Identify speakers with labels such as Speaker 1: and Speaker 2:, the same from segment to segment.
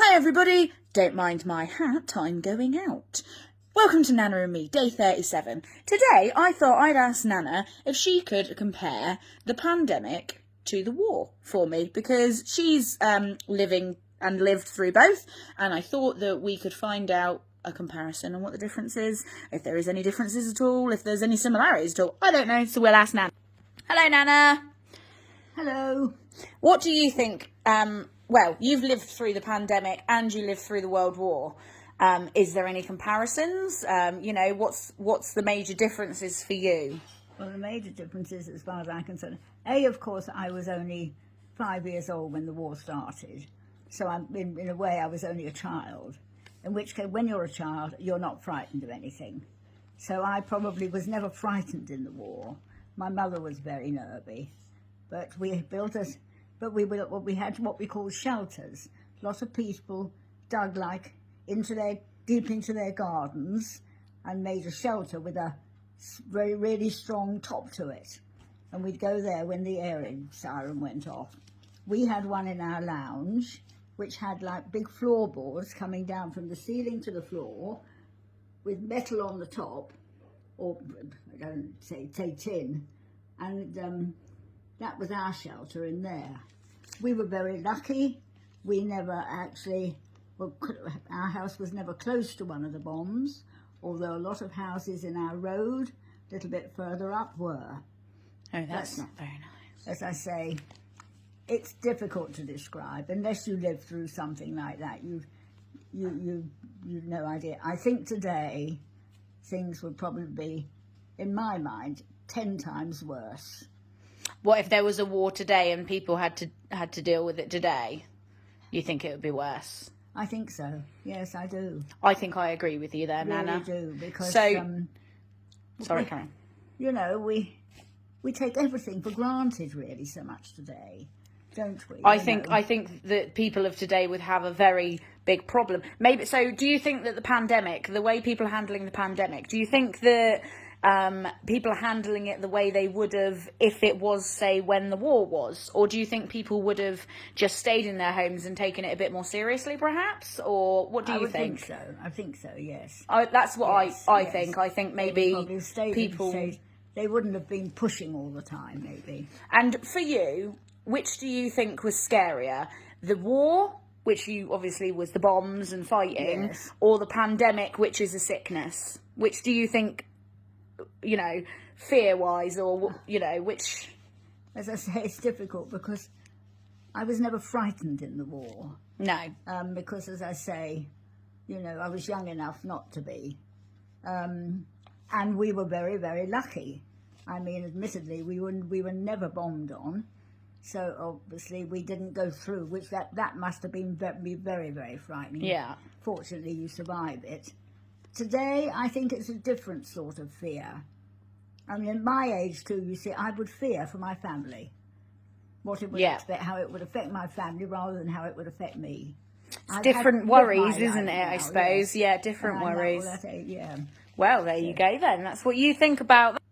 Speaker 1: Hi everybody, don't mind my hat, I'm going out. Welcome to Nana and me, day 37. Today I thought I'd ask Nana if she could compare the pandemic to the war for me, because she's living and lived through both, and I thought that we could find out a comparison on what the difference is, if there is any differences at all, if there's any similarities at all. I don't know, so we'll ask Nana. Hello Nana.
Speaker 2: Hello.
Speaker 1: What do you think, well, you've lived through the pandemic and you lived through the World War. Is there any comparisons? What's the major differences for you?
Speaker 2: Well, the major differences, as far as I'm concerned, of course, I was only 5 years old when the war started. So in a way, I was only a child. In which case, when you're a child, you're not frightened of anything. So I probably was never frightened in the war. My mother was very nervy. But we had what we call shelters. Lots of people dug deep into their gardens and made a shelter with a really strong top to it. And we'd go there when the air siren went off. We had one in our lounge, which had like big floorboards coming down from the ceiling to the floor with metal on the top, or I don't say tin, and that was our shelter in there. We were very lucky. We never actually, our house was never close to one of the bombs, although a lot of houses in our road, a little bit further up, were.
Speaker 1: Oh, that's not very nice.
Speaker 2: As I say, it's difficult to describe unless you live through something like that. You've no idea. I think today things would probably be, in my mind, 10 times worse.
Speaker 1: What if there was a war today and people had to deal with it today? You think it would be worse?
Speaker 2: I think so. Yes, I do.
Speaker 1: I think I agree with you there, Nana.
Speaker 2: I really do, because
Speaker 1: sorry, Karen.
Speaker 2: You know, we take everything for granted really so much today, don't we?
Speaker 1: I think that people of today would have a very big problem. Maybe so. Do you think that the way people are handling the pandemic, do you think that people are handling it the way they would have if it was, say, when the war was? Or do you think people would have just stayed in their homes and taken it a bit more seriously, perhaps? Or what do you think?
Speaker 2: I think so, yes.
Speaker 1: That's what
Speaker 2: yes,
Speaker 1: I
Speaker 2: yes.
Speaker 1: think. I think maybe
Speaker 2: people... They wouldn't have been pushing all the time, maybe.
Speaker 1: And for you, which do you think was scarier? The war, which you obviously was the bombs and fighting,
Speaker 2: yes,
Speaker 1: or the pandemic, which is a sickness? Which do you think, fear-wise, or, which...
Speaker 2: As I say, it's difficult because I was never frightened in the war.
Speaker 1: No.
Speaker 2: Because, as I say, I was young enough not to be. And we were very, very lucky. I mean, admittedly, we were never bombed on. So, obviously, we didn't go through, which that must have been very, very frightening.
Speaker 1: Yeah.
Speaker 2: Fortunately, you survived it. Today, I think it's a different sort of fear. I mean, at my age, too, you see, I would fear for my family. What it would how it would affect my family rather than how it would affect me.
Speaker 1: It's different worries, isn't it, I suppose? Yes. Yeah, different worries. Well, there you go then. That's what you think about that.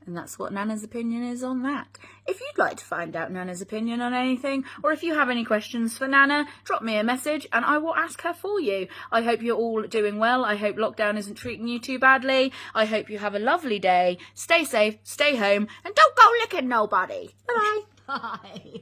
Speaker 1: And that's what Nana's opinion is on that. If you'd like to find out Nana's opinion on anything, or if you have any questions for Nana, drop me a message and I will ask her for you. I hope you're all doing well. I hope lockdown isn't treating you too badly. I hope you have a lovely day. Stay safe, stay home, and don't go licking nobody. Bye-bye.
Speaker 2: Bye.